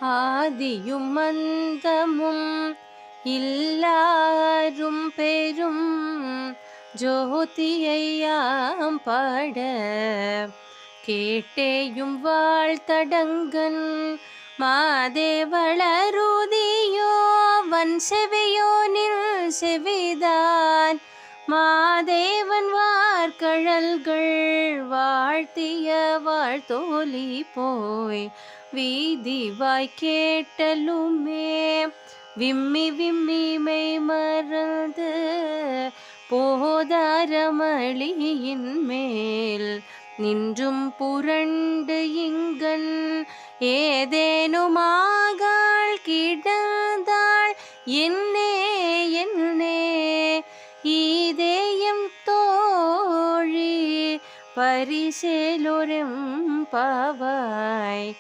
ஆதியும் அந்தமும் இல்லாரும் பெரும் ஜோதியையாம் பாட கேட்டேயும் வாழ்த்தடங்கன் மாதேவளருதியோ வன் செவியோனில் செவிதான் மாதேவன் வார்கழல்கள் வாழ்த்திய வாழ்த்தோலி போய் வீதிவாய் கேட்டலுமே விம்மி விம்மி மெய் மறந்து போதாரமளியின் மேல் நின்றும் புரண்டு இங்கன் ஏதேனுமாகாள் கிடந்தாள் என்னே என்னே ஈதேயம் தோழி பரிசேலொரும் பாவாய்.